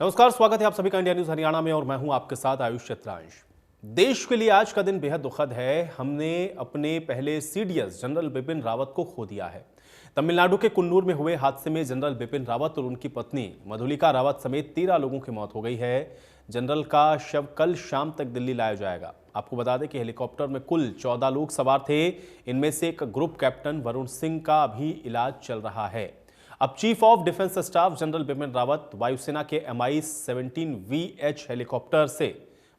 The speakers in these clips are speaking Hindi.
नमस्कार, स्वागत है आप सभी का इंडिया न्यूज हरियाणा में और मैं हूं आपके साथ आयुष चित्रांश। देश के लिए आज का दिन बेहद दुखद है। हमने अपने पहले सीडीएस जनरल बिपिन रावत को खो दिया है। तमिलनाडु के कुन्नूर में हुए हादसे में जनरल बिपिन रावत और उनकी पत्नी मधुलिका रावत समेत 13 लोगों की मौत हो गई है। जनरल का शव कल शाम तक दिल्ली लाया जाएगा। आपको बता दें कि हेलीकॉप्टर में कुल 14 लोग सवार थे। इनमें से एक ग्रुप कैप्टन वरुण सिंह का अभी इलाज चल रहा है। अब chief of defence staff general Bipin Rawat वायुसेना के Mi-17VH हेलीकॉप्टर से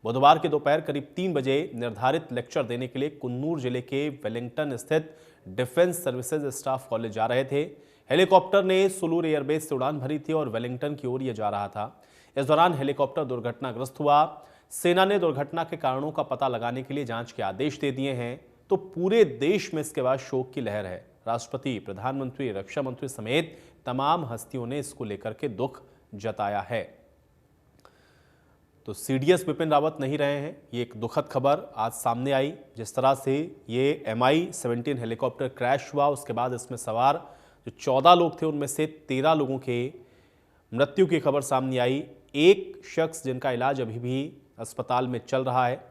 बुधवार के दोपहर करीब 3 बजे निर्धारित लेक्चर देने के लिए कुन्नूर जिले के वेलिंगटन स्थित डिफेंस सर्विसेज स्टाफ कॉलेज जा रहे थे। हेलीकॉप्टर ने सुलूर एयरबेस से उड़ान भरी थी और वेलिंगटन की ओर यह जा रहा था। इस दौरान हेलीकॉप्टर दुर्घटनाग्रस्त हुआ। सेना ने दुर्घटना के कारणों का पता लगाने के लिए जांच के आदेश दे दिए हैं। तो पूरे देश में इसके बाद शोक की लहर है। राष्ट्रपति, प्रधानमंत्री, रक्षा मंत्री समेत तमाम हस्तियों ने इसको लेकर के दुख जताया है। तो सीडीएस बिपिन रावत नहीं रहे हैं। ये एक दुखद खबर आज सामने आई। जिस तरह से ये Mi-17 हेलीकॉप्टर क्रैश हुआ, उसके बाद इसमें सवार जो 14 लोग थे उनमें से 13 लोगों के मृत्यु की खबर सामने आई। एक शख्स जिनका इलाज अभी भी अस्पताल में चल रहा है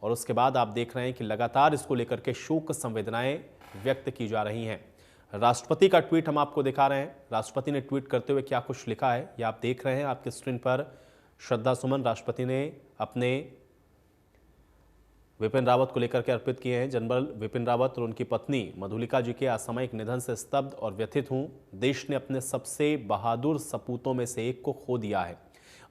और उसके बाद आप देख रहे हैं कि लगातार इसको लेकर के शोक संवेदनाएं व्यक्त की जा रही हैं। राष्ट्रपति का ट्वीट हम आपको दिखा रहे हैं। राष्ट्रपति ने ट्वीट करते हुए क्या कुछ लिखा है ये आप देख रहे हैं आपके स्क्रीन पर। श्रद्धा सुमन राष्ट्रपति ने अपने बिपिन रावत को लेकर के अर्पित किए हैं। जनरल बिपिन रावत और उनकी पत्नी मधुलिका जी के असामयिक निधन से स्तब्ध और व्यथित हूं। देश ने अपने सबसे बहादुर सपूतों में से एक को खो दिया है।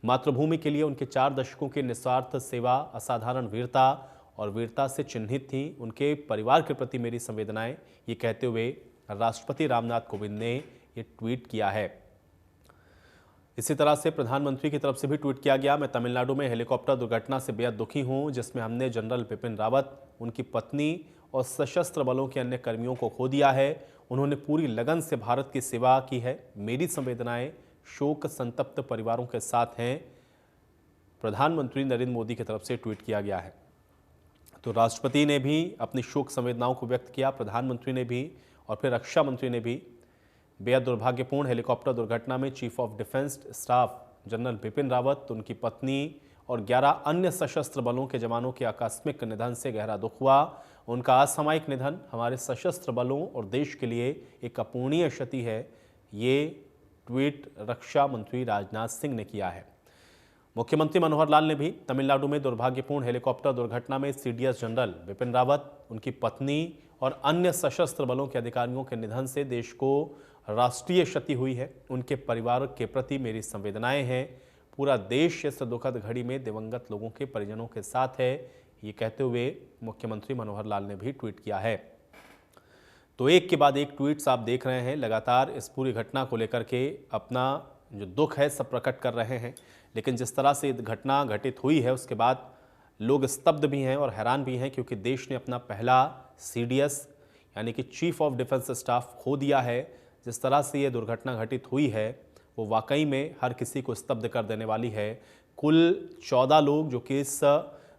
मातृभूमि के लिए उनके 4 दशकों की निस्वार्थ सेवा, असाधारण वीरता और वीरता से चिन्हित थी। उनके परिवार के प्रति मेरी संवेदनाएं, ये कहते हुए राष्ट्रपति रामनाथ कोविंद ने ये ट्वीट किया है। इसी तरह से प्रधानमंत्री की तरफ से भी ट्वीट किया गया। मैं तमिलनाडु में हेलीकॉप्टर दुर्घटना से बेहद दुखी हूं, जिसमें हमने जनरल बिपिन रावत, उनकी पत्नी और सशस्त्र बलों के अन्य कर्मियों को खो दिया है। उन्होंने पूरी लगन से भारत की सेवा की है। मेरी संवेदनाएं शोक संतप्त परिवारों के साथ हैं। प्रधानमंत्री नरेंद्र मोदी की तरफ से ट्वीट किया गया है। तो राष्ट्रपति ने भी अपनी शोक संवेदनाओं को व्यक्त किया, प्रधानमंत्री ने भी और फिर रक्षा मंत्री ने भी। बेहद दुर्भाग्यपूर्ण हेलीकॉप्टर दुर्घटना में chief of defence staff general Bipin Rawat, उनकी पत्नी और 11 अन्य सशस्त्र बलों के जवानों के आकस्मिक निधन से गहरा दुख हुआ। उनका असामयिक निधन हमारे सशस्त्र बलों और देश के लिए एक अपूरणीय क्षति है। ये ट्वीट रक्षा मंत्री राजनाथ सिंह ने किया है। मुख्यमंत्री मनोहर लाल ने भी तमिलनाडु में दुर्भाग्यपूर्ण हेलीकॉप्टर दुर्घटना में सीडीएस जनरल बिपिन रावत, उनकी पत्नी और अन्य सशस्त्र बलों के अधिकारियों के निधन से देश को राष्ट्रीय क्षति हुई है। उनके परिवार के प्रति मेरी संवेदनाएं हैं। पूरा देश इस दुखद घड़ी में दिवंगत लोगों के परिजनों के साथ है, ये कहते हुए मुख्यमंत्री मनोहर लाल ने भी ट्वीट किया है। तो एक के बाद एक ट्वीट्स आप देख रहे हैं। लगातार इस पूरी घटना को लेकर के अपना जो दुख है सब प्रकट कर रहे हैं। लेकिन जिस तरह से घटना घटित हुई है उसके बाद लोग स्तब्ध भी हैं और हैरान भी हैं, क्योंकि देश ने अपना पहला सीडीएस यानी कि चीफ ऑफ डिफेंस स्टाफ खो दिया है। जिस तरह से ये दुर्घटना घटित हुई है वो वाकई में हर किसी को स्तब्ध कर देने वाली है। कुल 14 लोग जो कि इस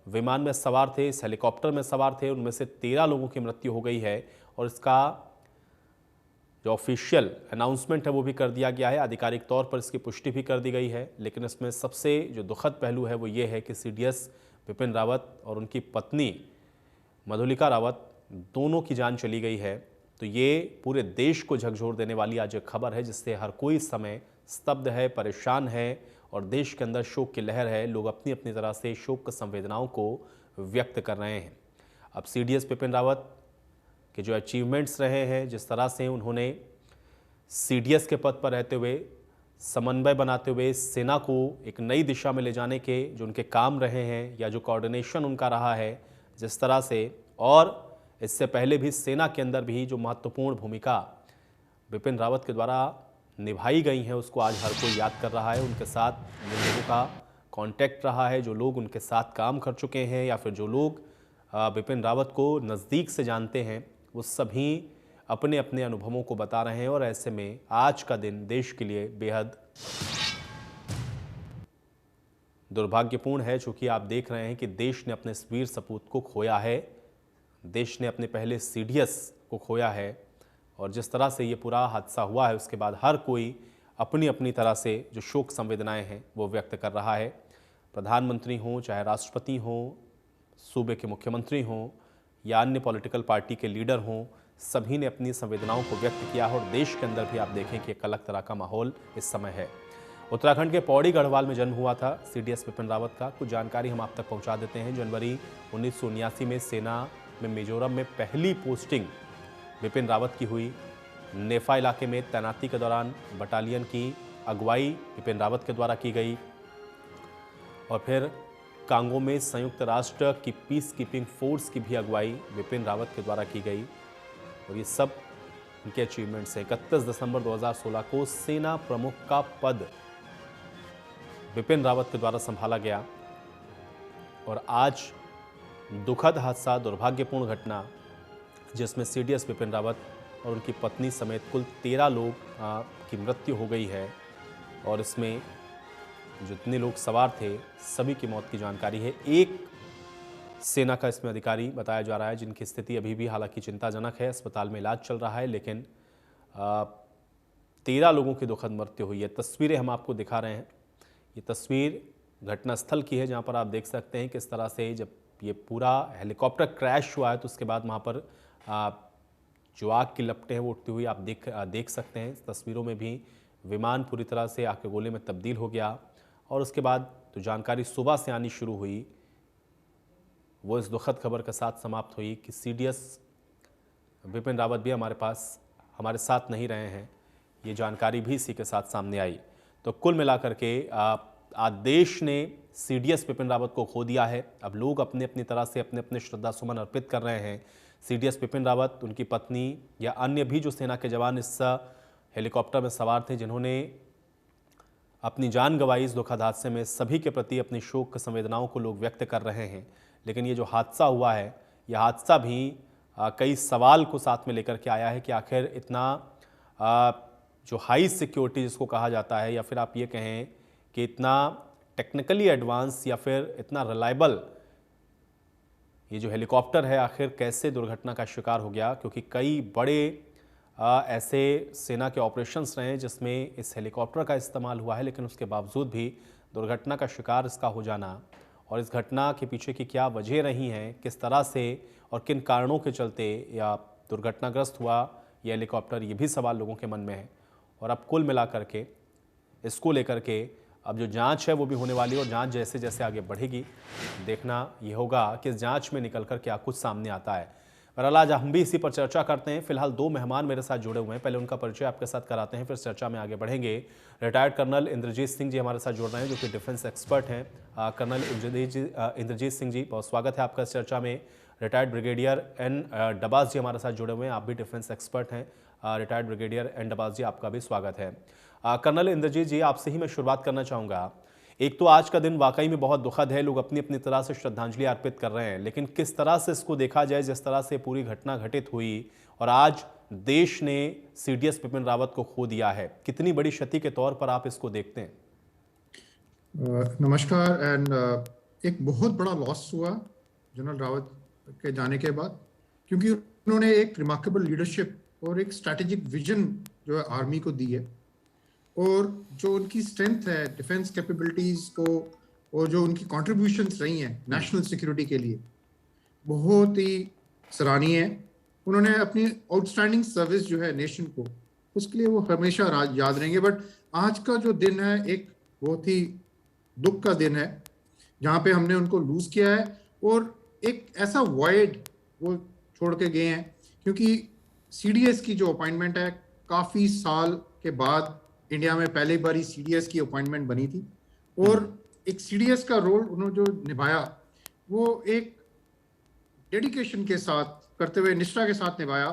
विमान में सवार थे, इस हेलीकॉप्टर में सवार थे, उनमें से 13 लोगों की मृत्यु हो गई है और इसका जो ऑफिशियल अनाउंसमेंट है वो भी कर दिया गया है। आधिकारिक तौर पर इसकी पुष्टि भी कर दी गई है। लेकिन इसमें सबसे जो दुखद पहलू है वो ये है कि सीडीएस बिपिन रावत और उनकी पत्नी मधुलिका रावत दोनों की जान चली गई है। तो ये पूरे देश को झकझोर देने वाली आज एक खबर है, जिससे हर कोई इस समय स्तब्ध है, परेशान है और देश के अंदर शोक की लहर है। लोग अपनी अपनी तरह से शोक संवेदनाओं को व्यक्त कर रहे हैं। अब सीडीएस बिपिन रावत के जो अचीवमेंट्स रहे हैं, जिस तरह से उन्होंने सीडीएस के पद पर रहते हुए समन्वय बनाते हुए सेना को एक नई दिशा में ले जाने के जो उनके काम रहे हैं या जो कोऑर्डिनेशन उनका रहा है, जिस तरह से, और इससे पहले भी सेना के अंदर भी जो महत्वपूर्ण भूमिका बिपिन रावत के द्वारा निभाई गई हैं, उसको आज हर कोई याद कर रहा है। उनके साथ जिन लोगों का कांटेक्ट रहा है, जो लोग उनके साथ काम कर चुके हैं या फिर जो लोग बिपिन रावत को नज़दीक से जानते हैं, वो सभी अपने अपने अनुभवों को बता रहे हैं। और ऐसे में आज का दिन देश के लिए बेहद दुर्भाग्यपूर्ण है, चूँकि आप देख रहे हैं कि देश ने अपने इस वीर सपूत को खोया है। देश ने अपने पहले सीडीएस को खोया है और जिस तरह से ये पूरा हादसा हुआ है उसके बाद हर कोई अपनी अपनी तरह से जो शोक संवेदनाएं हैं वो व्यक्त कर रहा है। प्रधानमंत्री हों, चाहे राष्ट्रपति हों, सूबे के मुख्यमंत्री हों या अन्य पॉलिटिकल पार्टी के लीडर हों, सभी ने अपनी संवेदनाओं को व्यक्त किया है और देश के अंदर भी आप देखें कि एक अलग तरह का माहौल इस समय है। उत्तराखंड के पौड़ी गढ़वाल में जन्म हुआ था सीडीएस विपिन रावत का। कुछ जानकारी हम आप तक पहुंचा देते हैं। जनवरी 1979 में सेना में मिजोरम में पहली पोस्टिंग विपिन रावत की हुई। नेफा इलाके में तैनाती के दौरान बटालियन की अगुवाई विपिन रावत के द्वारा की गई और फिर कांगो में संयुक्त राष्ट्र की पीस कीपिंग फोर्स की भी अगुवाई विपिन रावत के द्वारा की गई और ये सब उनके अचीवमेंट्स हैं। 31 दिसंबर 2016 को सेना प्रमुख का पद विपिन रावत के द्वारा संभाला गया और आज दुखद हादसा, दुर्भाग्यपूर्ण घटना जिसमें सीडीएस विपिन रावत और उनकी पत्नी समेत कुल 13 लोग की मृत्यु हो गई है और इसमें जितने लोग सवार थे सभी की मौत की जानकारी है। एक सेना का इसमें अधिकारी बताया जा रहा है जिनकी स्थिति अभी भी हालांकि चिंताजनक है, अस्पताल में इलाज चल रहा है, लेकिन 13 लोगों की दुखद मृत्यु हुई है। तस्वीरें हम आपको दिखा रहे हैं। ये तस्वीर घटनास्थल की है जहां पर आप देख सकते हैं किस तरह से जब ये पूरा हेलीकॉप्टर क्रैश हुआ है तो उसके बाद वहां पर जो आग की लपटें हैं वो उठती हुई आप देख सकते हैं। इस तस्वीरों में भी विमान पूरी तरह से आग के गोले में तब्दील हो गया और उसके बाद तो जानकारी सुबह से आनी शुरू हुई वो इस दुखद खबर के साथ समाप्त हुई कि सीडीएस विपिन रावत भी हमारे साथ नहीं रहे हैं। ये जानकारी भी इसी के साथ सामने आई। तो कुल मिलाकर के आज देश ने सीडीएस विपिन रावत को खो दिया है। अब लोग अपने अपनी तरह से अपने अपने श्रद्धा सुमन अर्पित कर रहे हैं। सीडीएस विपिन रावत, उनकी पत्नी या अन्य भी जो सेना के जवान इस हेलीकॉप्टर में सवार थे जिन्होंने अपनी जान गंवाई इस दुखद हादसे में, सभी के प्रति अपनी शोक संवेदनाओं को लोग व्यक्त कर रहे हैं। लेकिन ये जो हादसा हुआ है, यह हादसा भी कई सवाल को साथ में लेकर के आया है कि आखिर इतना जो हाई सिक्योरिटी जिसको कहा जाता है या फिर आप ये कहें कि इतना टेक्निकली एडवांस या फिर इतना रिलायबल ये जो हेलीकॉप्टर है आखिर कैसे दुर्घटना का शिकार हो गया, क्योंकि कई बड़े ऐसे सेना के ऑपरेशंस रहे हैं जिसमें इस हेलीकॉप्टर का इस्तेमाल हुआ है, लेकिन उसके बावजूद भी दुर्घटना का शिकार इसका हो जाना और इस घटना के पीछे की क्या वजह रही हैं, किस तरह से और किन कारणों के चलते या दुर्घटनाग्रस्त हुआ ये हेलीकॉप्टर, ये भी सवाल लोगों के मन में है। और अब कुल मिलाकर के इसको लेकर के अब जो जांच है वो भी होने वाली है और जांच जैसे जैसे आगे बढ़ेगी देखना ये होगा कि इस जांच में निकल कर क्या कुछ सामने आता है। बहरहाल आज हम भी इसी पर चर्चा करते हैं। फिलहाल दो मेहमान मेरे साथ जुड़े हुए हैं, पहले उनका परिचय आपके साथ कराते हैं, फिर चर्चा में आगे बढ़ेंगे। रिटायर्ड कर्नल इंद्रजीत सिंह जी हमारे साथ जुड़ रहे हैं जो कि डिफेंस एक्सपर्ट हैं। कर्नल इंद्रजीत सिंह जी, बहुत स्वागत है आपका इस चर्चा में। रिटायर्ड ब्रिगेडियर एन डबास जी हमारे साथ जुड़े हुए हैं, आप भी डिफेंस एक्सपर्ट हैं। रिटायर्ड ब्रिगेडियर एन डबास जी, आपका भी स्वागत है। कर्नल इंद्रजीत जी, आपसे ही मैं शुरुआत करना चाहूँगा। एक तो आज का दिन वाकई में बहुत दुखद है, लोग अपनी अपनी तरह से श्रद्धांजलि अर्पित कर रहे हैं, लेकिन किस तरह से इसको देखा जाए, जिस तरह से पूरी घटना घटित हुई और आज देश ने सीडीएस विपिन रावत को खो दिया है, कितनी बड़ी क्षति के तौर पर आप इसको देखते हैं? नमस्कार। एंड एक बहुत बड़ा लॉस हुआ जनरल रावत के जाने के बाद, क्योंकि उन्होंने एक रिमार्केबल लीडरशिप और एक स्ट्रैटेजिक विजन जो है आर्मी को दी है और जो उनकी स्ट्रेंथ है डिफेंस कैपेबिलिटीज को और जो उनकी कॉन्ट्रीब्यूशंस रही हैं नेशनल सिक्योरिटी के लिए बहुत ही सराहनीय है। उन्होंने अपनी आउटस्टैंडिंग सर्विस जो है नेशन को, उसके लिए वो हमेशा याद रहेंगे। बट आज का जो दिन है एक बहुत ही दुख का दिन है जहाँ पे हमने उनको लूज किया है और एक ऐसा वॉइड वो छोड़ के गए हैं, क्योंकि सीडीएस की जो अपॉइंटमेंट है काफ़ी साल के बाद इंडिया में पहली बार सीडीएस की अपॉइंटमेंट बनी थी और एक सीडीएस का रोल उन्होंने जो निभाया वो एक डेडिकेशन के साथ करते हुए निष्ठा के साथ निभाया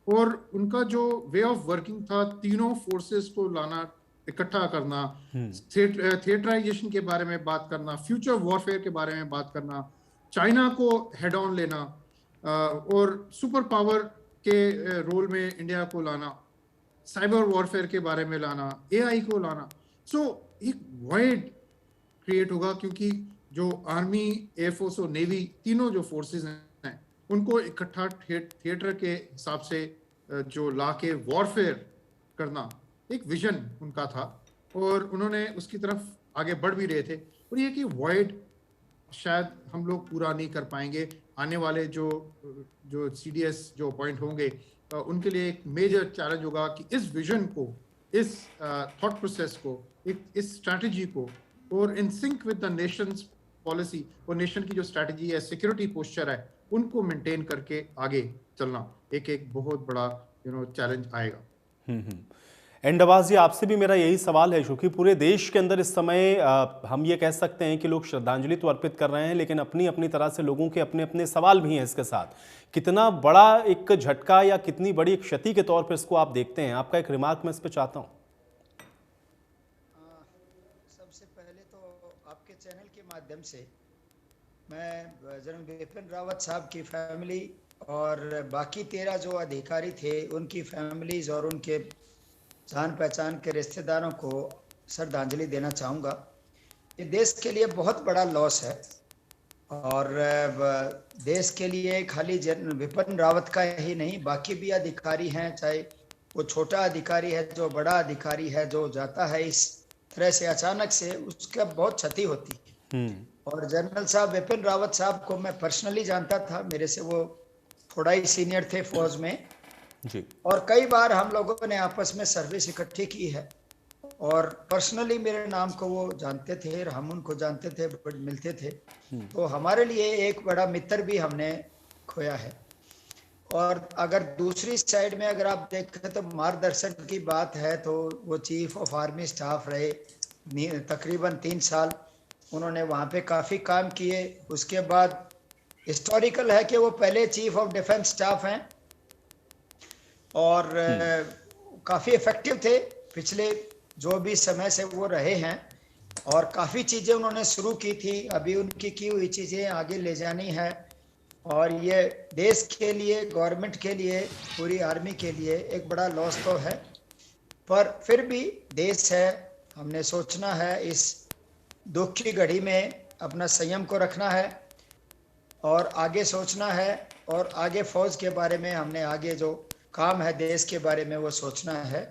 और उनका जो वे ऑफ वर्किंग था, तीनों फोर्सेस को लाना, इकट्ठा करना, थिएटराइजेशन के बारे में बात करना, फ्यूचर वॉरफेयर के बारे में बात करना, चाइना को हेड ऑन लेना और सुपर पावर के रोल में इंडिया को लाना, साइबर वॉरफेयर के बारे में लाना, एआई को लाना। सो एक वाइड क्रिएट होगा, क्योंकि जो आर्मी, एयरफोर्स और नेवी तीनों जो फोर्सेस हैं उनको इकट्ठा थिएटर के हिसाब से जो ला के वॉरफेयर करना, एक विजन उनका था और उन्होंने उसकी तरफ आगे बढ़ भी रहे थे। और ये कि वॉइड शायद हम लोग पूरा नहीं कर पाएंगे, आने वाले जो जो सीडीएस जो अपॉइंट होंगे उनके लिए एक मेजर चैलेंज होगा कि इस विजन को, इस थॉट प्रोसेस को, इस स्ट्रैटेजी को और in sync with the Nations policy और नेशन की जो स्ट्रैटेजी है, सिक्योरिटी पोस्चर है, उनको मेंटेन करके आगे चलना एक एक बहुत बड़ा चैलेंज आएगा। एंड नवाज जी, आपसे भी मेरा यही सवाल है, क्योंकि पूरे देश के अंदर इस समय हम ये कह सकते हैं कि लोग श्रद्धांजलि तो अर्पित कर रहे हैं, लेकिन अपनी अपनी तरह से लोगों के अपने अपने सवाल भी हैं इसके साथ। कितना बड़ा एक झटका या कितनी बड़ी एक क्षति के तौर पर इसको आप देखते हैं? आपका एक रिमार्क मैं इस पर चाहता हूँ। सबसे पहले तो आपके चैनल के माध्यम से मैं जनरल बिपिन रावत साहब की फैमिली और बाकी 13 जो अधिकारी थे उनकी फैमिलीज और उनके जान पहचान के रिश्तेदारों को श्रद्धांजलि देना चाहूँगा। ये देश के लिए बहुत बड़ा लॉस है और देश के लिए खाली जनरल बिपिन रावत का ही नहीं, बाकी भी अधिकारी हैं, चाहे वो छोटा अधिकारी है जो बड़ा अधिकारी है, जो जाता है इस तरह से अचानक से, उसका बहुत क्षति होती है। और जनरल साहब बिपिन रावत साहब को मैं पर्सनली जानता था, मेरे से वो थोड़ा ही सीनियर थे फौज में जी। और कई बार हम लोगों ने आपस में सर्विस इकट्ठी की है और पर्सनली मेरे नाम को वो जानते थे और हम उनको जानते थे, मिलते थे। तो हमारे लिए एक बड़ा मित्र भी हमने खोया है। और अगर दूसरी साइड में अगर आप देखें तो मार्गदर्शन की बात है तो वो चीफ ऑफ आर्मी स्टाफ रहे तकरीबन 3 साल, उन्होंने वहाँ पे काफ़ी काम किए। उसके बाद हिस्टोरिकल है कि वो पहले चीफ ऑफ डिफेंस स्टाफ हैं और काफ़ी इफेक्टिव थे पिछले जो भी समय से वो रहे हैं और काफ़ी चीज़ें उन्होंने शुरू की थी, अभी उनकी की हुई चीज़ें आगे ले जानी है और ये देश के लिए, गवर्नमेंट के लिए, पूरी आर्मी के लिए एक बड़ा लॉस तो है। पर फिर भी देश है, हमने सोचना है इस दुख की घड़ी में अपना संयम को रखना है और आगे सोचना है और आगे फौज के बारे में हमने आगे जो काम है देश के बारे में वो सोचना है।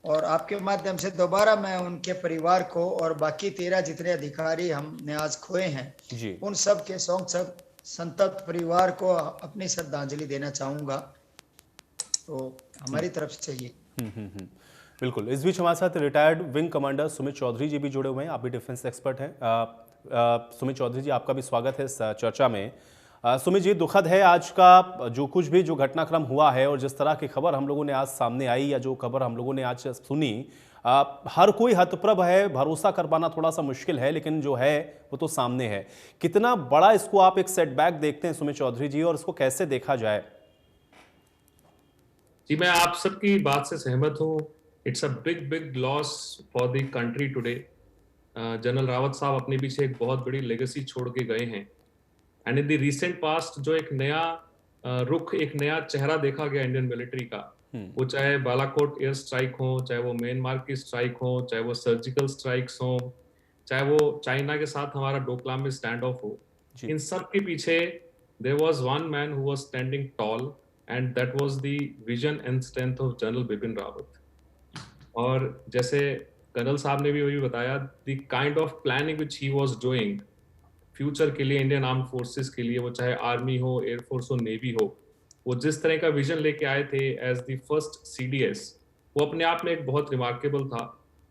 और आपके माध्यम से दोबारा मैं उनके परिवार को और बाकी 13 जितने अधिकारी हमने आज खोए हैं उन सब के संतप्त परिवार को अपनी श्रद्धांजलि देना चाहूँगा। तो हमारी तरफ से ये बिल्कुल। इस बीच हमारे साथ retired wing commander Sumit Chaudhary ji भी जुड़े हुए हैं, आप भी डिफेंस एक्सपर्ट हैं। सुमित चौधरी जी, आपका भी स्वागत है इस चर्चा में। सुमित जी, दुखद है आज का जो कुछ भी जो घटनाक्रम हुआ है और जिस तरह की खबर हम लोगों ने आज सामने आई या जो खबर हम लोगों ने आज सुनी, हर कोई हतप्रभ है, भरोसा कर पाना थोड़ा सा मुश्किल है, लेकिन जो है वो तो सामने है। कितना बड़ा इसको आप एक सेटबैक देखते हैं सुमित चौधरी जी, और इसको कैसे देखा जाए? जी, मैं आप सबकी बात से सहमत हूँ। It's a big loss for the country today. General Rawat साहब अपने पीछे एक बहुत बड़ी लेगेसी छोड़ के गए हैं and in the recent past जो एक नया रुख, एक नया चेहरा देखा गया इंडियन मिलिट्री का, वो चाहे बालाकोट एयर स्ट्राइक हो, चाहे वो म्यांमार की स्ट्राइक हो, चाहे वो सर्जिकल स्ट्राइक्स हो, चाहे वो चाइना के साथ हमारा डोकलाम में स्टैंड ऑफ हो, इन सब के पीछे there was one man who was standing tall and that was the vision and strength of General Bipin Rawat. और जैसे कर्नल साहब ने भी वही बताया, the kind of planning which he was doing future के लिए, इंडियन आर्म फोर्सेस के लिए, वो चाहे आर्मी हो, एयरफोर्स हो, नेवी हो, वो जिस तरह का विजन लेके आए थे एज द फर्स्ट सीडीएस, वो अपने आप में एक बहुत रिमार्केबल था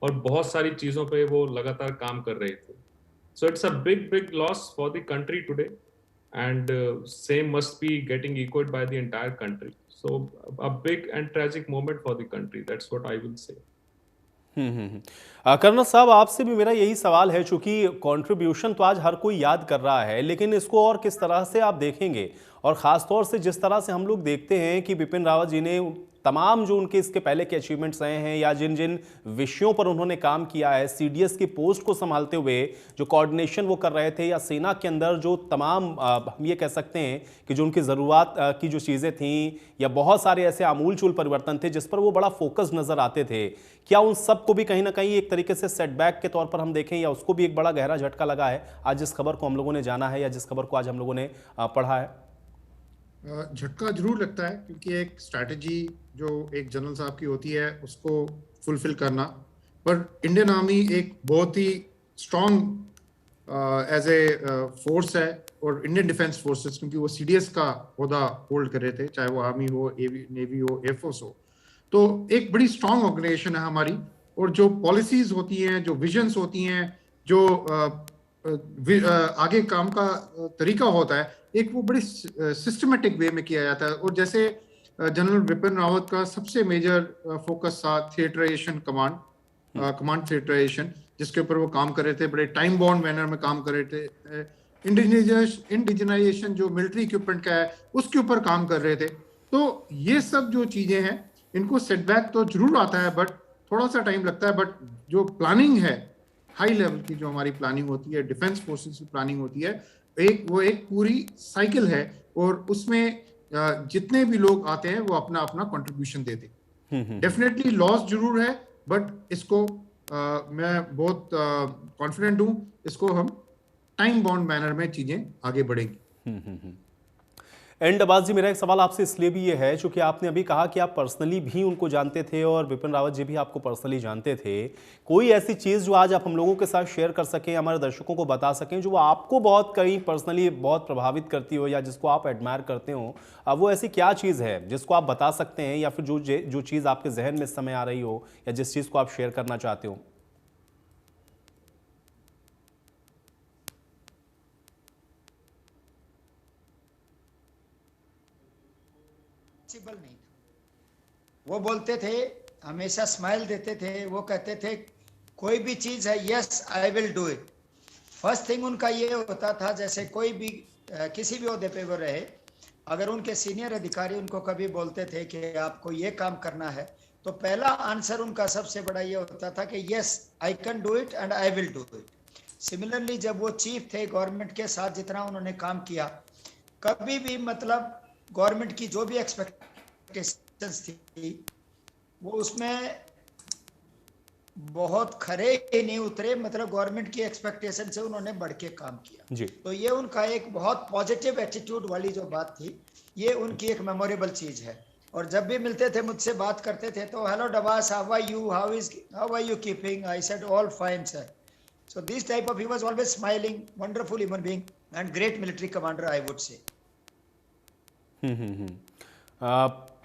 और बहुत सारी चीज़ों पे वो लगातार काम कर रहे थे। So it's a big loss for the country today and same must be getting equalled by the entire country. So a big and tragic moment for the country, that's what I will say. Colonel साहब, आपसे भी मेरा यही सवाल है, चूंकि कंट्रीब्यूशन तो आज हर कोई याद कर रहा है, लेकिन इसको और किस तरह से आप देखेंगे, और ख़ासतौर से जिस तरह से हम लोग देखते हैं कि बिपिन रावत जी ने तमाम जो उनके इसके पहले के अचीवमेंट्स रहे हैं या जिन जिन विषयों पर उन्होंने काम किया है, सीडीएस की पोस्ट को संभालते हुए जो कोऑर्डिनेशन वो कर रहे थे, या सेना के अंदर जो तमाम हम ये कह सकते हैं कि जो उनकी ज़रूरत की जो चीज़ें थीं, या बहुत सारे ऐसे आमूलचूल परिवर्तन थे जिस पर वो बड़ा फोकस नज़र आते थे, क्या उन सबको भी कहीं ना कहीं एक तरीके से सेटबैक के तौर पर हम देखें, या उसको भी एक बड़ा गहरा झटका लगा है आज जिस खबर को हम लोगों ने जाना है या जिस खबर को आज हम लोगों ने पढ़ा है? झटका जरूर लगता है, क्योंकि एक स्ट्रैटेजी जो एक जनरल साहब की होती है उसको फुलफिल करना, पर इंडियन आर्मी एक बहुत ही स्ट्रॉन्ग एज ए फोर्स है, और इंडियन डिफेंस फोर्सेस, क्योंकि वो सीडीएस का ओहदा होल्ड कर रहे थे, चाहे वो आर्मी हो, नेवी हो, एयरफोर्स हो, तो एक बड़ी स्ट्रॉन्ग ऑर्गेनाइजेशन है हमारी। और जो पॉलिसीज होती हैं, जो विजन्स होती हैं, जो आगे काम का तरीका होता है, एक वो बड़ी सिस्टमेटिक वे में किया जाता है। और जैसे जनरल विपिन रावत का सबसे मेजर फोकस था थिएटराइजेशन, कमांड थिएटराइजेशन, जिसके ऊपर वो काम कर रहे थे, बड़े टाइम बाउंड मैनर में काम कर रहे थे। इंडिजिनाइजेशन जो मिलिट्री इक्विपमेंट का है, उसके ऊपर काम कर रहे थे। तो ये सब जो चीजें हैं, इनको सेटबैक तो जरूर आता है, बट थोड़ा सा टाइम लगता है। बट जो प्लानिंग है, हाई लेवल की जो हमारी प्लानिंग होती है, डिफेंस फोर्सेस की प्लानिंग होती है, वो एक पूरी साइकिल है, और उसमें जितने भी लोग आते हैं वो अपना अपना कंट्रीब्यूशन देते हैं। डेफिनेटली लॉस जरूर है, बट इसको मैं बहुत कॉन्फिडेंट हूं, इसको हम टाइम बाउंड मैनर में चीजें आगे बढ़ेंगी। एंड अब्बास जी, मेरा एक सवाल आपसे इसलिए भी ये है क्योंकि आपने अभी कहा कि आप पर्सनली भी उनको जानते थे और विपिन रावत जी भी आपको पर्सनली जानते थे। कोई ऐसी चीज़ जो आज आप हम लोगों के साथ शेयर कर सकें, हमारे दर्शकों को बता सकें, जो आपको बहुत कहीं पर्सनली बहुत प्रभावित करती हो या जिसको आप एडमायर करते हो, वो ऐसी क्या चीज़ है जिसको आप बता सकते हैं, या फिर जो चीज़ आपके जहन में इस समय आ रही हो, या जिस चीज़ को आप शेयर करना चाहते हो? पॉसिबल नहीं था। वो बोलते थे, हमेशा स्माइल देते थे, वो कहते थे कोई भी चीज है, yes I will do it. First thing उनका ये होता था, जैसे कोई भी किसी भी ओहदे पे वो रहे, अगर उनके सीनियर अधिकारी उनको कभी बोलते थे कि आपको ये काम करना है, तो पहला आंसर उनका सबसे बड़ा ये होता था कि yes I can do it and I will do it. Similarly जब वो चीफ थे, गवर्नमेंट के साथ जितना उन्होंने काम किया, कभी भी मतलब गवर्नमेंट की जो भी एक्सपेक्टेशंस थी, वो उसमें बहुत खरे ही नहीं उतरे, मतलब गवर्नमेंट की एक्सपेक्टेशन से उन्होंने बढ़ के काम किया जी। तो ये उनका एक बहुत पॉजिटिव एटीट्यूड वाली जो बात थी, ये उनकी एक मेमोरेबल चीज है। और जब भी मिलते थे, मुझसे बात करते थे, तो hello Dabas, how are you keeping, I said all fine sir. So this type of, he was always smiling, wonderful human being and great military commander, I would say.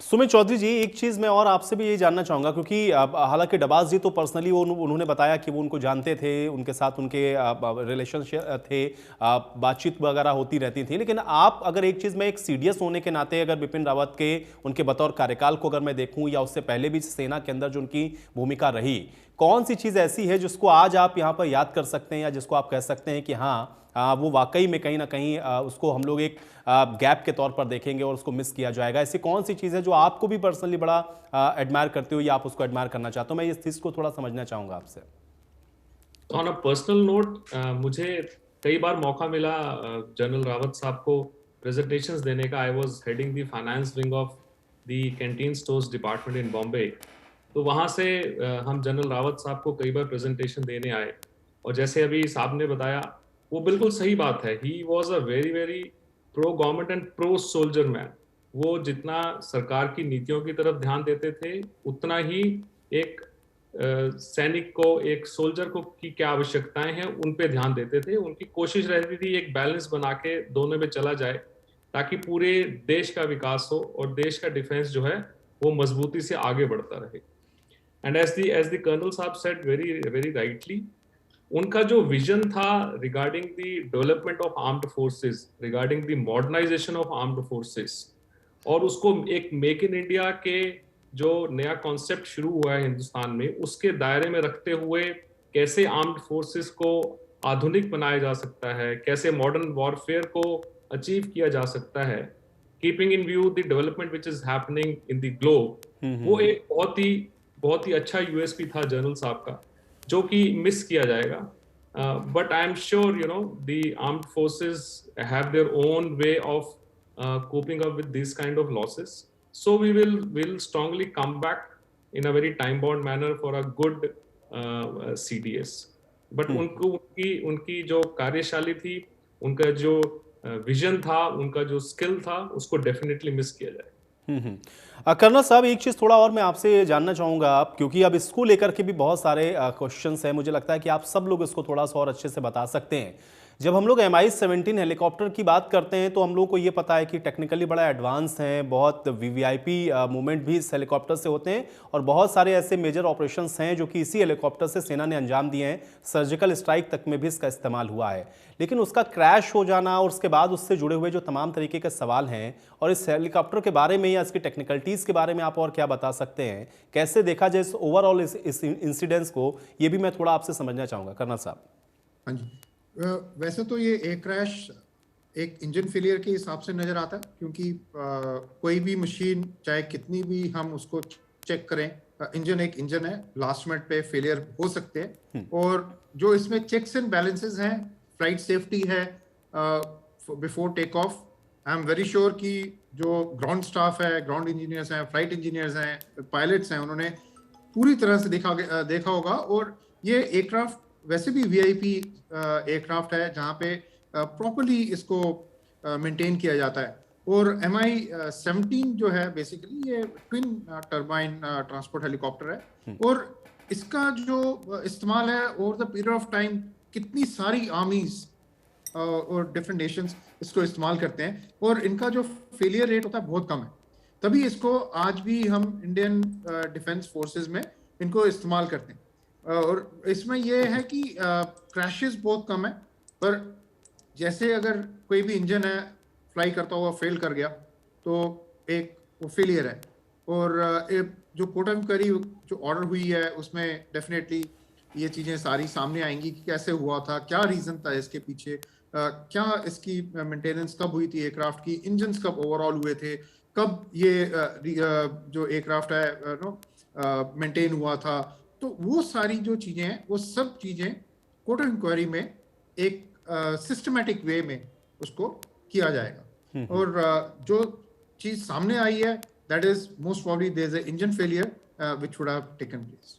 Sumit Chaudhary जी, एक चीज़ मैं और आपसे भी ये जानना चाहूँगा, क्योंकि हालांकि डबास जी तो पर्सनली उन्होंने बताया कि वो उनको जानते थे, उनके साथ उनके रिलेशनशिप थे, बातचीत वगैरह होती रहती थी, लेकिन आप अगर एक चीज़ में एक सीडीएस होने के नाते अगर बिपिन रावत के उनके बतौर कार्यकाल को अगर मैं देखूँ, या उससे पहले भी सेना के अंदर जो उनकी भूमिका रही, कौन सी चीज़ ऐसी है जिसको आज आप यहाँ पर याद कर सकते हैं, या जिसको आप कह सकते हैं कि हाँ वो वाकई में कहीं ना कहीं उसको हम लोग एक गैप के तौर पर देखेंगे और उसको मिस किया जाएगा? ऐसी कौन सी चीज़ है जो आपको भी पर्सनली बड़ा एडमायर करते हो, या आप उसको एडमायर करना चाहते हो? मैं इस चीज़ को थोड़ा समझना चाहूँगा आपसे। ऑन अ पर्सनल नोट, मुझे कई बार मौका मिला जनरल रावत साहब को प्रेजेंटेशंस देने का। I was heading the finance wing of the canteen stores department in Bombay. तो वहाँ से हम जनरल रावत साहब को कई बार प्रेजेंटेशन देने आए, और जैसे अभी साहब ने बताया, वो बिल्कुल सही बात है। He was a very very pro government and pro soldier man. वो जितना सरकार की नीतियों की तरफ ध्यान देते थे, उतना ही एक सैनिक को, एक सोल्जर को की क्या आवश्यकताएं हैं उन पे ध्यान देते थे। उनकी कोशिश रहती थी एक बैलेंस बना के दोनों में चला जाए, ताकि पूरे देश का विकास हो और देश का डिफेंस जो है वो मजबूती से आगे बढ़ता रहे। एंड एज द कर्नल साहब सेड वेरी वेरी राइटली, उनका जो विजन था regarding the development of armed forces, regarding the modernisation of armed forces, और उसको एक मेक इन इंडिया के जो नया कॉन्सेप्ट शुरू हुआ है हिंदुस्तान में, उसके दायरे में रखते हुए कैसे आर्म्ड फोर्सेस को आधुनिक बनाया जा सकता है, कैसे मॉडर्न वॉरफेयर को अचीव किया जा सकता है, keeping in view the development which is happening in the globe, वो एक बहुत ही अच्छा यूएसपी था जनरल साहब का, जो कि मिस किया जाएगा। But I am sure the armed forces have their own way of coping up with these kind of losses. So we will strongly come back in a very time bound manner for a good CDS. But उनकी जो कार्यशाली थी, उनका जो विजन था, उनका जो स्किल था, उसको डेफिनेटली मिस किया जाए। कर्नल साहब, एक चीज़ थोड़ा और मैं आपसे जानना चाहूँगा, आप क्योंकि अब इसको लेकर के भी बहुत सारे क्वेश्चंस हैं, मुझे लगता है कि आप सब लोग इसको थोड़ा सा और अच्छे से बता सकते हैं। जब हम लोग MI-17 हेलीकॉप्टर की बात करते हैं तो हम लोगों को ये पता है कि टेक्निकली बड़ा एडवांस हैं, बहुत वीवीआईपी मूवमेंट भी इस हेलीकॉप्टर से होते हैं और बहुत सारे ऐसे मेजर ऑपरेशंस हैं जो कि इसी हेलीकॉप्टर से सेना ने अंजाम दिए हैं। सर्जिकल स्ट्राइक तक में भी इसका इस्तेमाल हुआ है, लेकिन उसका क्रैश हो जाना और उसके बाद उससे जुड़े हुए जो तमाम तरीके के सवाल हैं, और इस हेलीकॉप्टर के बारे में या इसकी टेक्निकलिटीज़ के बारे में आप और क्या बता सकते हैं? कैसे देखा जाए इस ओवरऑल इस इंसिडेंट्स को, ये भी मैं थोड़ा आपसे समझना चाहूँगा कर्नल साहब। हाँ जी, वैसे तो ये एयर क्रैश एक इंजन फेलियर के हिसाब से नज़र आता है, क्योंकि कोई भी मशीन चाहे कितनी भी हम उसको चेक करें, इंजन एक इंजन है, लास्ट मिनट पे फेलियर हो सकते हैं। और जो इसमें चेक्स एंड बैलेंसेस हैं, फ्लाइट सेफ्टी है before take off, I am very sure कि जो ग्राउंड स्टाफ है, ग्राउंड इंजीनियर्स हैं, फ्लाइट इंजीनियर्स हैं, पायलट्स हैं, उन्होंने पूरी तरह से देखा होगा। और ये एयरक्राफ्ट वैसे भी वीआईपी एयरक्राफ्ट है जहाँ पे प्रॉपर्ली इसको मेंटेन किया जाता है। और MI-17 जो है बेसिकली ये ट्विन टर्बाइन ट्रांसपोर्ट हेलीकॉप्टर है, और इसका जो इस्तेमाल है over the period of time, कितनी सारी आर्मीज और डिफरेंट नेशंस इसको इस्तेमाल करते हैं, और इनका जो फेलियर रेट होता है बहुत कम है। तभी इसको आज भी हम इंडियन डिफेंस फोर्सेस में इनको इस्तेमाल करते हैं। और इसमें यह है कि क्रैशेस बहुत कम है, पर जैसे अगर कोई भी इंजन है फ्लाई करता हुआ फेल कर गया तो एक वो फेलियर है। और जो कोर्ट ऑफ इंक्वायरी जो ऑर्डर हुई है उसमें डेफिनेटली ये चीज़ें सारी सामने आएंगी कि कैसे हुआ था, क्या रीज़न था इसके पीछे, क्या इसकी मेंटेनेंस कब हुई थी एयरक्राफ्ट की, इंजन्स कब ओवरऑल हुए थे, कब ये जो एयरक्राफ्ट है मेंटेन हुआ था। तो वो सारी जो चीज़ें हैं, वो सब चीज़ें कोर्ट ऑफ इंक्वायरी में एक सिस्टमैटिक वे में उसको किया जाएगा। और जो चीज़ सामने आई है, that is most probably there is a engine failure which would have taken place.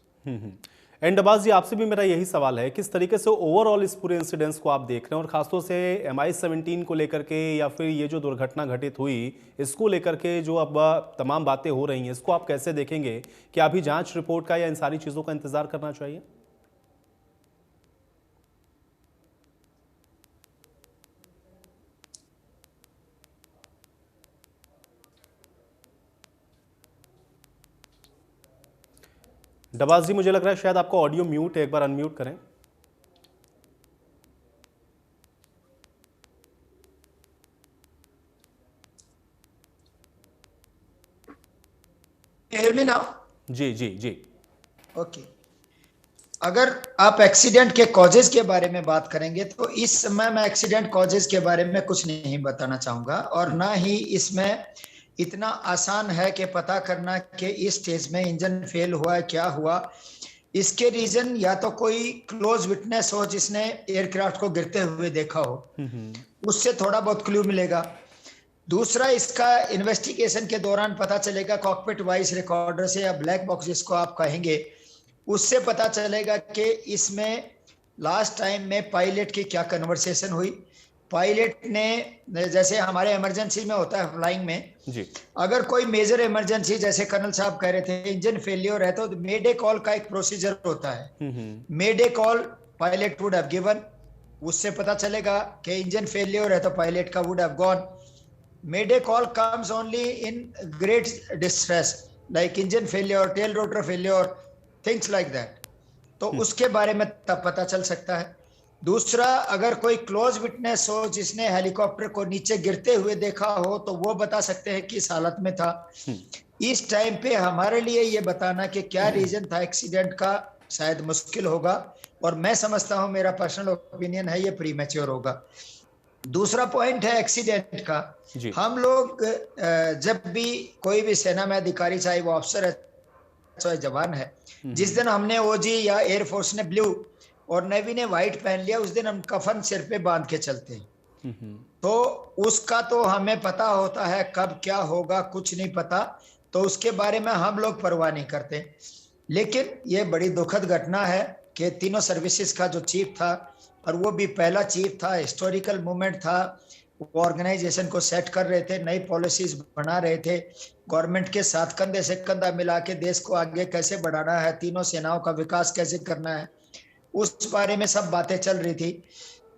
And Abbas ji, आपसे भी मेरा यही सवाल है, किस तरीके से ओवरऑल इस पूरे इंसिडेंट्स को आप देख रहे हैं, और खासतौर से MI-17 को लेकर के या फिर ये जो दुर्घटना घटित हुई इसको लेकर के जो अब तमाम बातें हो रही हैं, इसको आप कैसे देखेंगे? क्या अभी जांच रिपोर्ट का या इन सारी चीज़ों का इंतजार करना चाहिए? डबास जी, मुझे लग रहा है शायद आपका ऑडियो म्यूट है, एक बार अनम्यूट करें। hear me now? जी जी जी। ओके, अगर आप एक्सीडेंट के कॉजेज के बारे में बात करेंगे तो इस समय मैं एक्सीडेंट कॉजेज के बारे में कुछ नहीं बताना चाहूंगा, और ना ही इसमें इतना आसान है कि पता करना कि इस स्टेज में इंजन फेल हुआ है, क्या हुआ। इसके रीजन या तो कोई क्लोज विटनेस हो जिसने एयरक्राफ्ट को गिरते हुए देखा हो, उससे थोड़ा बहुत क्लू मिलेगा। दूसरा, इसका इन्वेस्टिगेशन के दौरान पता चलेगा कॉकपिट वॉइस रिकॉर्डर से या ब्लैक बॉक्स जिसको आप कहेंगे, उससे पता चलेगा कि इसमें लास्ट टाइम में पायलट की क्या कन्वर्सेशन हुई। पायलट ने, जैसे हमारे इमरजेंसी में होता है फ्लाइंग में जी, अगर कोई मेजर इमरजेंसी, जैसे कर्नल साहब कह रहे थे इंजन फेलियर है, तो मेडे कॉल का एक प्रोसीजर होता है। Mayday call pilot would have given, उससे पता चलेगा कि इंजन फेलियर है तो पायलट का would have gone. Mayday call comes only in great distress like engine failure, tail rotor failure, things like that, तो उसके बारे में तब पता चल सकता है। दूसरा, अगर कोई क्लोज विटनेस हो जिसने हेलीकॉप्टर को नीचे गिरते हुए देखा हो तो वो बता सकते हैं किस हालत में था। इस टाइम पे हमारे लिए ये बताना कि क्या रीजन था एक्सीडेंट का शायद मुश्किल होगा, और मैं समझता हूं, मेरा पर्सनल ओपिनियन है, ये प्रीमेच्योर होगा। दूसरा पॉइंट है एक्सीडेंट का। हम लोग जब भी कोई भी सेना में अधिकारी, चाहे वो अफसर है चाहे जवान है, जिस दिन हमने ओजी या एयरफोर्स ने ब्लू और नेवी ने व्हाइट पहन लिया, उस दिन हम कफन सिर पे बांध के चलते हैं। तो उसका तो हमें पता होता है कब क्या होगा, कुछ नहीं पता, तो उसके बारे में हम लोग परवाह नहीं करते। लेकिन ये बड़ी दुखद घटना है कि तीनों सर्विसेज का जो चीफ था, और वो भी पहला चीफ था, हिस्टोरिकल मोमेंट था, वो ऑर्गेनाइजेशन को सेट कर रहे थे, नई पॉलिसीज बना रहे थे, गवर्नमेंट के साथ कंधे से कंधा मिला के देश को आगे कैसे बढ़ाना है, तीनों सेनाओं का विकास कैसे करना है, उस बारे में सब बातें चल रही थी।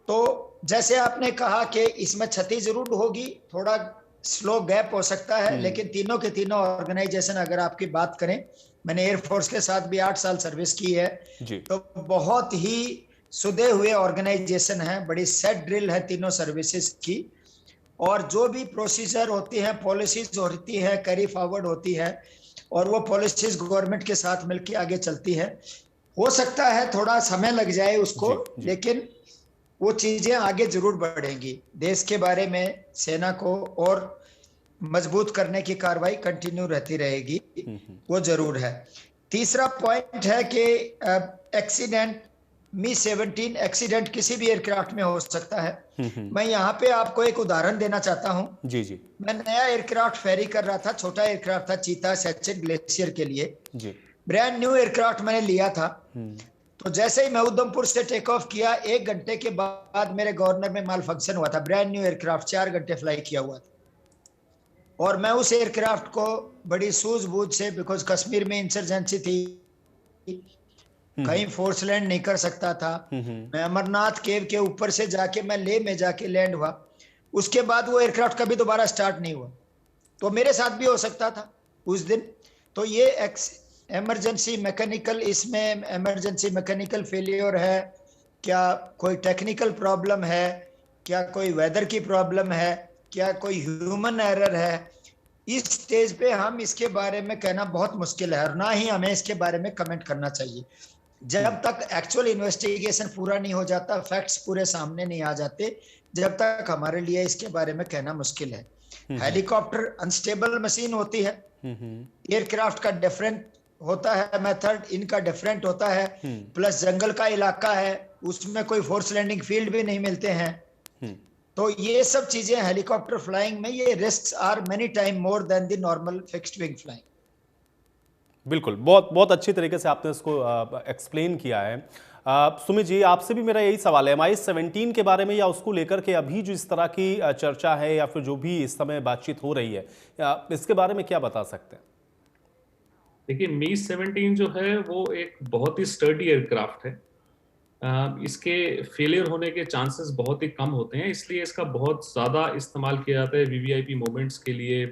तो जैसे आपने कहा कि इसमें क्षति जरूर होगी, थोड़ा स्लो गैप हो सकता है, लेकिन तीनों के तीनों ऑर्गेनाइजेशन अगर आपकी बात करें, मैंने एयरफोर्स के साथ भी 8 साल सर्विस की है जी। तो बहुत ही सुधे हुए ऑर्गेनाइजेशन है, बड़ी सेट ड्रिल है तीनों सर्विसेज की, और जो भी प्रोसीजर होती है, पॉलिसीज होती है, कैरी फॉरवर्ड होती है, और वो पॉलिसीज गवर्नमेंट के साथ मिलकर आगे चलती है। हो सकता है थोड़ा समय लग जाए उसको, जी। लेकिन वो चीजें आगे जरूर बढ़ेंगी। देश के बारे में सेना को और मजबूत करने की कार्रवाई कंटिन्यू रहती रहेगी, वो जरूर है। तीसरा पॉइंट है कि एक्सीडेंट, मी-17 एक्सीडेंट किसी भी एयरक्राफ्ट में हो सकता है। मैं यहाँ पे आपको एक उदाहरण देना चाहता हूँ। जी जी मैं नया एयरक्राफ्ट फेरी कर रहा था, छोटा एयरक्राफ्ट था, चीता सेचन ग्लेशियर के लिए। जी। ब्रांड न्यू एयरक्राफ्ट मैंने लिया था। तो जैसे ही मैं उधमपुर से टेक ऑफ किया, 1 घंटे के बाद मेरे गवर्नर में माल फंक्शन हुआ था। ब्रांड न्यू एयरक्राफ्ट 4 घंटे फ्लाई किया हुआ था, और मैं उस एयरक्राफ्ट को बड़ी सूझबूझ से, बिकॉज कश्मीर में इंसर्जेंसी थी, कहीं फोर्स लैंड नहीं कर सकता था, मैं अमरनाथ केव के ऊपर से जाके मैं लेह में जाके लैंड हुआ। उसके बाद वो एयरक्राफ्ट कभी दोबारा स्टार्ट नहीं हुआ। तो मेरे साथ भी हो सकता था उस दिन। तो ये इमरजेंसी मैकेनिकल, इसमें इमरजेंसी मैकेनिकल फेलियर है क्या, कोई टेक्निकल प्रॉब्लम है क्या, कोई वेदर की प्रॉब्लम है क्या, कोई ह्यूमन एरर है, इस स्टेज पे हम इसके बारे में कहना बहुत मुश्किल है, और ना ही हमें इसके बारे में कमेंट करना चाहिए। जब तक एक्चुअल इन्वेस्टिगेशन पूरा नहीं हो जाता, फैक्ट्स पूरे सामने नहीं आ जाते, जब तक हमारे लिए इसके बारे में कहना मुश्किल है। हेलीकॉप्टर अनस्टेबल मशीन होती है, एयरक्राफ्ट का डिफरेंट होता है मेथड, इनका डिफरेंट होता है, प्लस जंगल का इलाका है, उसमें कोई फोर्स लैंडिंग फील्ड भी नहीं मिलते हैं। तो ये सब चीजें हेलीकॉप्टर फ्लाइंग में, ये risks are many time more than the normal fixed wing flying. बिल्कुल, बहुत बहुत अच्छी तरीके से आपने इसको एक्सप्लेन किया है। सुमित जी, आपसे भी मेरा यही सवाल है, Mi-17 के बारे में या उसको लेकर के अभी जो इस तरह की चर्चा है या फिर जो भी इस समय बातचीत हो रही है, इसके बारे में क्या बता सकते हैं? देखिए, Mi-17 जो है वो एक बहुत ही स्टर्डी एयरक्राफ्ट है। इसके फेलियर होने के चांसेस बहुत ही कम होते हैं, इसलिए इसका बहुत ज़्यादा इस्तेमाल किया जाता है वीवीआईपी मूवमेंट्स के लिए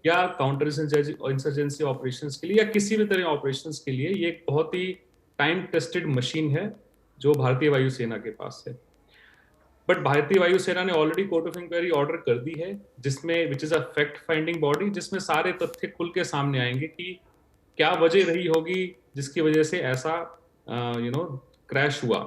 या काउंटर इंसर्जेंसी ऑपरेशंस के लिए या किसी भी तरह ऑपरेशंस के लिए। ये एक बहुत ही टाइम टेस्टेड मशीन है जो भारतीय वायुसेना के पास है। बट भारतीय वायुसेना ने already court of inquiry order कर दी है, जिसमें which is a fact finding body, जिसमें सारे तथ्य खुल के सामने आएंगे कि क्या वजह रही होगी जिसकी वजह से ऐसा क्रैश हुआ।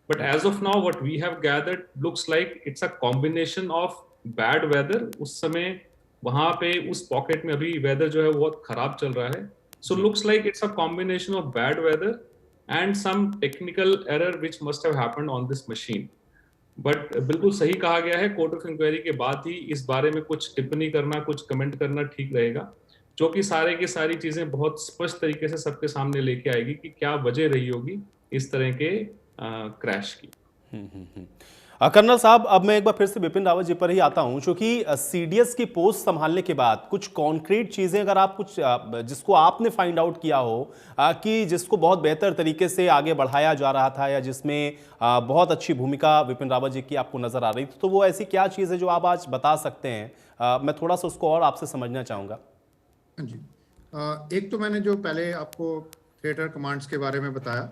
But as of now what we have gathered looks like it's a combination of bad weather. उस समय वहां पे उस पॉकेट में अभी वेदर जो है वो बहुत खराब चल रहा है। So looks like it's a combination of bad weather and some technical error which must have happened on this machine. But बिल्कुल सही कहा गया है, कोर्ट ऑफ इंक्वायरी के बाद ही इस बारे में कुछ टिप्पणी करना, कुछ कमेंट करना ठीक रहेगा, जो कि सारे की सारी चीजें बहुत स्पष्ट तरीके से सबके सामने लेके आएगी कि क्या वजह रही होगी इस तरह के क्रैश की। कर्नल साहब, अब मैं एक बार फिर से बिपिन रावत जी पर ही आता हूं, क्योंकि सीडीएस की पोस्ट संभालने के बाद कुछ कॉन्क्रीट चीजें अगर आप कुछ जिसको आपने फाइंड आउट किया हो कि जिसको बहुत बेहतर तरीके से आगे बढ़ाया जा रहा था या जिसमें बहुत अच्छी भूमिका बिपिन रावत जी की आपको नजर आ रही थी, तो वो ऐसी क्या चीज़ है जो आप आज बता सकते हैं? मैं थोड़ा सा उसको और आपसे समझना चाहूँगा। हाँ जी, एक तो मैंने जो पहले आपको थिएटर कमांड्स के बारे में बताया,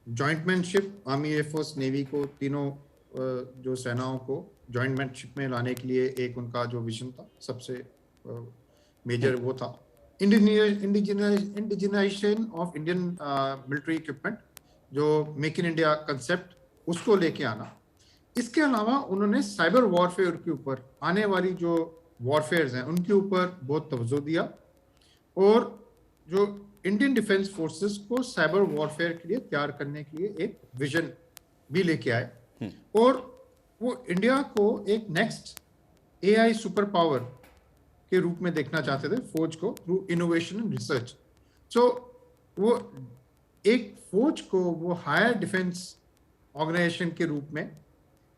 जॉइंटमैनशिप, आर्मी, एयरफोर्स, नेवी को, तीनों जो सेनाओं को जॉइंटमैनशिप में लाने के लिए एक उनका जो विजन था, सबसे मेजर वो था indigenisation of Indian military equipment, जो मेक इन इंडिया कंसेप्ट, उसको लेके आना। इसके अलावा उन्होंने साइबर वॉरफेयर के ऊपर, आने वाली जो वॉरफेयर्स हैं उनके ऊपर बहुत तवज्जो दिया, और जो इंडियन डिफेंस फोर्सेस को साइबर वॉरफेयर के लिए तैयार करने के लिए एक विजन भी लेके आए, और वो इंडिया को एक नेक्स्ट एआई सुपर पावर के रूप में देखना चाहते थे, फौज को, थ्रू इनोवेशन एंड रिसर्च। सो वो एक फौज को वो हायर डिफेंस ऑर्गेनाइजेशन के रूप में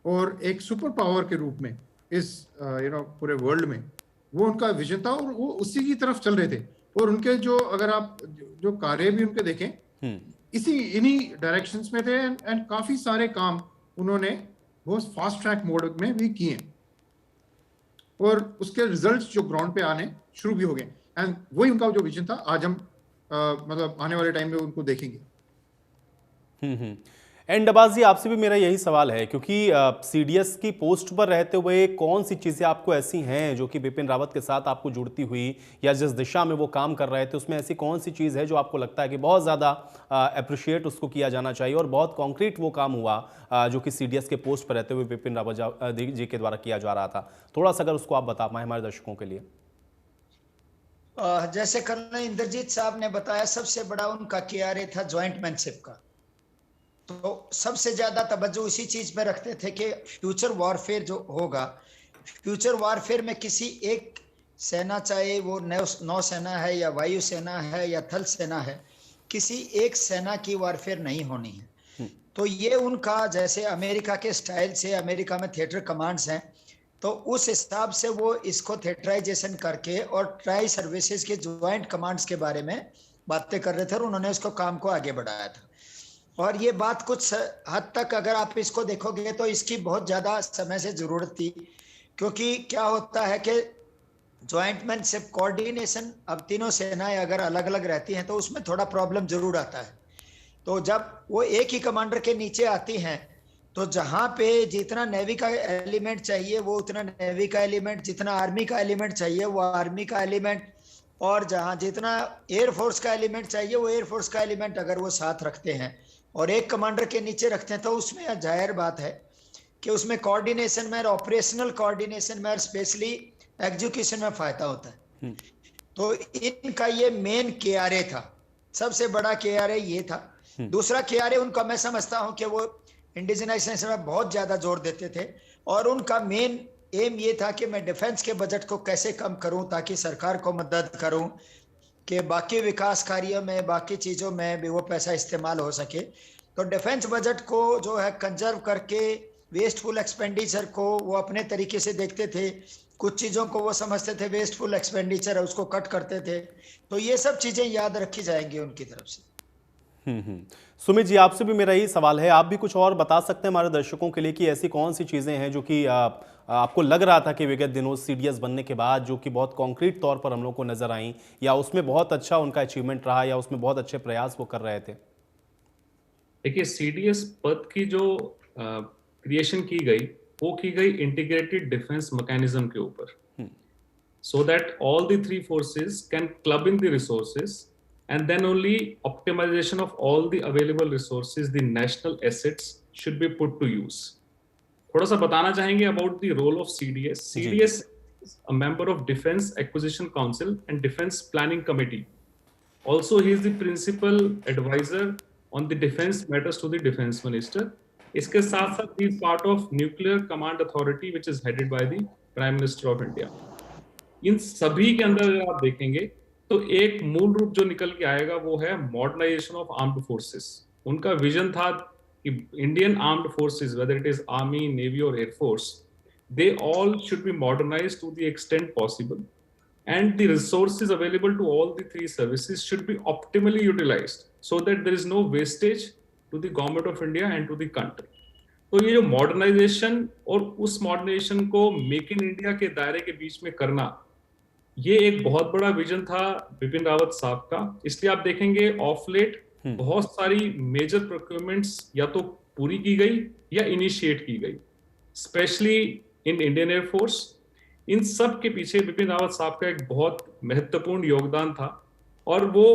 और एक सुपर पावर के रूप में इस पूरे वर्ल्ड में, वो उनका विजन था और वो उसी की तरफ चल रहे थे। और उनके जो, अगर आप जो कार्य भी उनके देखें, इन्हीं डायरेक्शंस में थे, एंड काफी सारे काम उन्होंने बहुत फास्ट ट्रैक मोड में भी किए और उसके रिजल्ट्स जो ग्राउंड पे आने शुरू भी हो गए। एंड वही उनका जो विजन था, आज हम मतलब आने वाले टाइम में उनको देखेंगे। एंड अब्बास जी, आपसे भी मेरा यही सवाल है, क्योंकि सीडीएस की पोस्ट पर रहते हुए कौन सी चीज़ें आपको ऐसी हैं जो कि बिपिन रावत के साथ आपको जुड़ती हुई, या जिस दिशा में वो काम कर रहे थे उसमें ऐसी कौन सी चीज़ है जो आपको लगता है कि बहुत ज़्यादा अप्रिशिएट उसको किया जाना चाहिए और बहुत कॉन्क्रीट वो काम हुआ जो कि सीडीएस के पोस्ट पर रहते हुए बिपिन रावत जी के द्वारा किया जा रहा था? थोड़ा सा अगर उसको आप बता पाएँ हमारे दर्शकों के लिए। जैसे कर्नल इंद्रजीत साहब ने बताया, सबसे बड़ा उनका KRA था ज्वाइंट मैनशिप का। तो सबसे ज्यादा तवज्जो उसी चीज पे रखते थे कि फ्यूचर वॉरफेयर जो होगा, फ्यूचर वॉरफेयर में किसी एक सेना, चाहे वो नौसेना है या वायुसेना है या थल सेना है, किसी एक सेना की वॉरफेयर नहीं होनी है। तो ये उनका, जैसे अमेरिका के स्टाइल से, अमेरिका में थिएटर कमांड्स हैं, तो उस हिसाब से वो इसको थिएटराइजेशन करके और ट्राई सर्विसेज के ज्वाइंट कमांड्स के बारे में बातें कर रहे थे और उन्होंने उसको काम को आगे बढ़ाया था। और ये बात कुछ हद तक अगर आप इसको देखोगे तो इसकी बहुत ज्यादा समय से जरूरत थी, क्योंकि क्या होता है कि ज्वाइंटमैनशिप कोऑर्डिनेशन, अब तीनों सेनाएं अगर अलग अलग रहती हैं तो उसमें थोड़ा प्रॉब्लम जरूर आता है। तो जब वो एक ही कमांडर के नीचे आती हैं, तो जहां पे जितना नेवी का एलिमेंट चाहिए वो उतना नेवी का एलिमेंट, जितना आर्मी का एलिमेंट चाहिए वो आर्मी का एलिमेंट, और जहां जितना एयरफोर्स का एलिमेंट चाहिए वो एयरफोर्स का एलिमेंट अगर वो साथ रखते हैं और एक कमांडर के नीचे रखते हैं, तो उसमें जाहिर बात है कि उसमें कोऑर्डिनेशन में, ऑपरेशनल कोऑर्डिनेशन में और स्पेशली एग्जीक्यूशन में फायदा होता है। तो इनका ये मेन KRA था, सबसे बड़ा KRA ये था। दूसरा KRA उनका, मैं समझता हूं कि वो इंडिजिनाइजेशन में बहुत ज्यादा जोर देते थे और उनका मेन एम ये था कि मैं डिफेंस के बजट को कैसे कम करूं ताकि सरकार को मदद करूं कि बाकी विकास कार्यों में, बाकी चीजों में भी वो पैसा इस्तेमाल हो सके। तो डिफेंस बजट को जो है कंजर्व करके, वेस्टफुल एक्सपेंडिचर को वो अपने तरीके से देखते थे, कुछ चीजों को वो समझते थे वेस्टफुल एक्सपेंडिचर है, उसको कट करते थे। तो ये सब चीजें याद रखी जाएंगी उनकी तरफ से। सुमित जी, आपसे भी मेरा यही सवाल है, आप भी कुछ और बता सकते हैं हमारे दर्शकों के लिए कि ऐसी कौन सी चीज़ें हैं जो कि आपको लग रहा था कि विगत दिनों सीडीएस बनने के बाद जो कि बहुत कॉन्क्रीट तौर पर हम लोग को नजर आई, या उसमें बहुत अच्छा उनका अचीवमेंट रहा, या उसमें बहुत अच्छे प्रयास वो कर रहे थे? देखिए, सीडीएस पद की जो क्रिएशन की गई, वो की गई इंटीग्रेटेड डिफेंस मैकेनिज्म के ऊपर, so that all the three forces can club in the resources, and then only optimization of all the available resources, the national assets should be put to use. थोड़ा सा बताना चाहेंगे about the role of CDS. CDS is a member of Defense Acquisition Council and Defense Planning Committee. Also, he is the principal advisor on the defense matters to the defense minister. इसके साथ साथ he is part of Nuclear Command Authority, which is headed by the Prime Minister of India. इन सभी के अंदर अगर आप देखेंगे तो एक मूल रूप जो निकल के आएगा वो है मॉडर्नाइजेशन ऑफ आर्म्ड फोर्सेस। उनका विजन था कि Indian armed forces, whether it is army, navy और air force, they all should be modernised to the extent possible, and the resources available to all the three services should be optimally utilised so that there is no wastage to the government of India and to the country. तो ये जो मॉडर्नाइजेशन और उस मॉडर्नाइजेशन को मेक इन इंडिया के दायरे के बीच में करना, ये एक बहुत बड़ा विजन था बिपिन रावत साहब का। इसलिए आप देखेंगे ऑफ लेट बहुत सारी मेजर प्रोक्योरमेंट्स या तो पूरी की गई या इनिशिएट की गई, स्पेशली इन इंडियन एयरफोर्स। इन सब के पीछे बिपिन रावत साहब का एक बहुत महत्वपूर्ण योगदान था और वो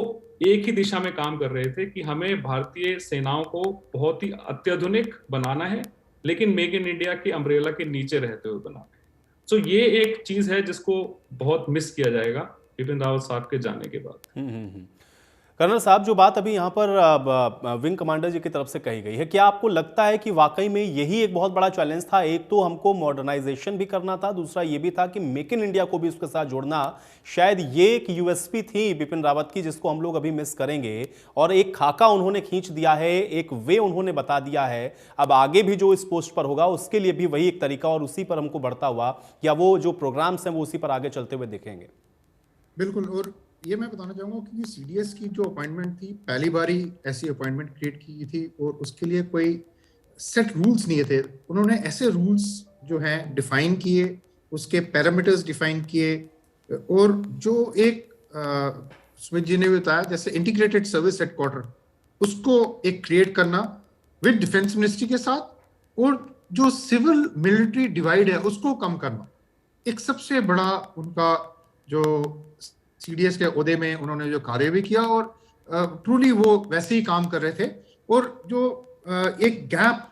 एक ही दिशा में काम कर रहे थे कि हमें भारतीय सेनाओं को बहुत ही अत्याधुनिक बनाना है, लेकिन मेक इन इंडिया की अम्ब्रेला के नीचे रहते हुए बनाना है। तो ये एक चीज है जिसको बहुत मिस किया जाएगा बिपिन रावत साहब के जाने के बाद। कर्नल साहब, जो बात अभी यहाँ पर विंग कमांडर जी की तरफ से कही गई है, क्या आपको लगता है कि वाकई में यही एक बहुत बड़ा चैलेंज था? एक तो हमको मॉडर्नाइजेशन भी करना था, दूसरा ये भी था कि मेक इन इंडिया को भी उसके साथ जोड़ना। शायद ये एक यूएसपी थी बिपिन रावत की, जिसको हम लोग अभी मिस करेंगे। और एक खाका उन्होंने खींच दिया है, एक वे उन्होंने बता दिया है। अब आगे भी जो इस पोस्ट पर होगा उसके लिए भी वही एक तरीका और उसी पर हमको बढ़ता हुआ, या वो जो प्रोग्राम्स हैं वो उसी पर आगे चलते हुए देखेंगे। बिल्कुल। और ये मैं बताना चाहूंगा कि सीडीएस की जो अपॉइंटमेंट थी, पहली बारी ऐसी अपॉइंटमेंट क्रिएट की थी और उसके लिए कोई सेट रूल्स नहीं थे। उन्होंने ऐसे रूल्स जो हैं डिफाइन किए, उसके पैरामीटर्स डिफाइन किए। और जो एक स्मिथ जी ने बताया, जैसे इंटीग्रेटेड सर्विस हेडक्वार्टर, उसको एक क्रिएट करना विद डिफेंस मिनिस्ट्री के साथ, और जो सिविल मिलिट्री डिवाइड है उसको कम करना, एक सबसे बड़ा उनका जो सीडीएस के ओहदे में उन्होंने जो कार्य भी किया। और ट्रूली वो वैसे ही काम कर रहे थे। और जो एक गैप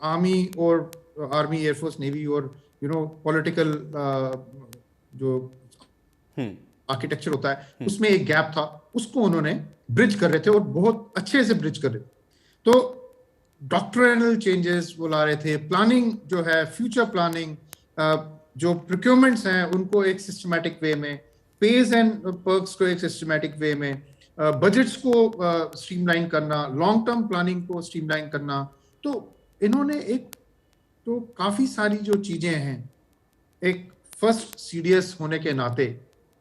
आर्मी एयरफोर्स नेवी और पॉलिटिकल जो आर्किटेक्चर होता है उसमें एक गैप था, उसको उन्होंने ब्रिज कर रहे थे और बहुत अच्छे से ब्रिज कर रहे थे। तो डॉक्ट्रिनल चेंजेस वो ला रहे थे, प्लानिंग जो है, फ्यूचर प्लानिंग, जो प्रोक्योरमेंट्स हैं उनको एक सिस्टमैटिक वे में, पेज एंड पर्क्स को एक सिस्टमैटिक वे में, बजट्स को स्ट्रीमलाइन करना, लॉन्ग टर्म प्लानिंग को स्ट्रीमलाइन करना। तो इन्होंने एक तो काफी सारी जो चीजें हैं, एक फर्स्ट सीडीएस होने के नाते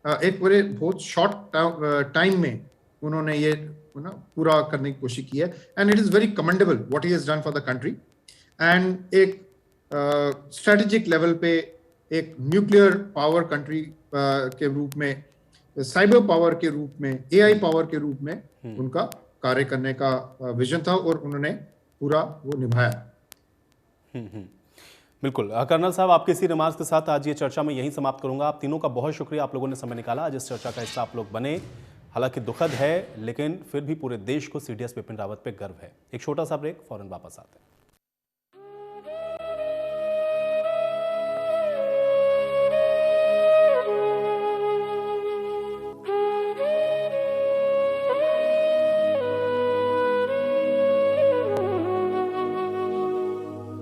एक बड़े बहुत शॉर्ट टाइम में उन्होंने ये पूरा करने की कोशिश की है। And it is very commendable what he has done for the country. And एक स्ट्रेटेजिक लेवल पे एक न्यूक्लियर पावर कंट्री के रूप में, साइबर पावर के रूप में, एआई पावर के रूप में उनका कार्य करने का विजन था और उन्होंने पूरा वो निभाया। बिल्कुल। कर्नल साहब, आपके इसी रिमार्क्स के साथ आज ये चर्चा मैं यहीं समाप्त करूंगा। आप तीनों का बहुत शुक्रिया, आप लोगों ने समय निकाला, आज इस चर्चा का हिस्सा आप लोग बने। हालांकि दुखद है, लेकिन फिर भी पूरे देश को सीडीएस बिपिन रावत पे गर्व है। एक छोटा सा ब्रेक, फौरन वापस आते हैं।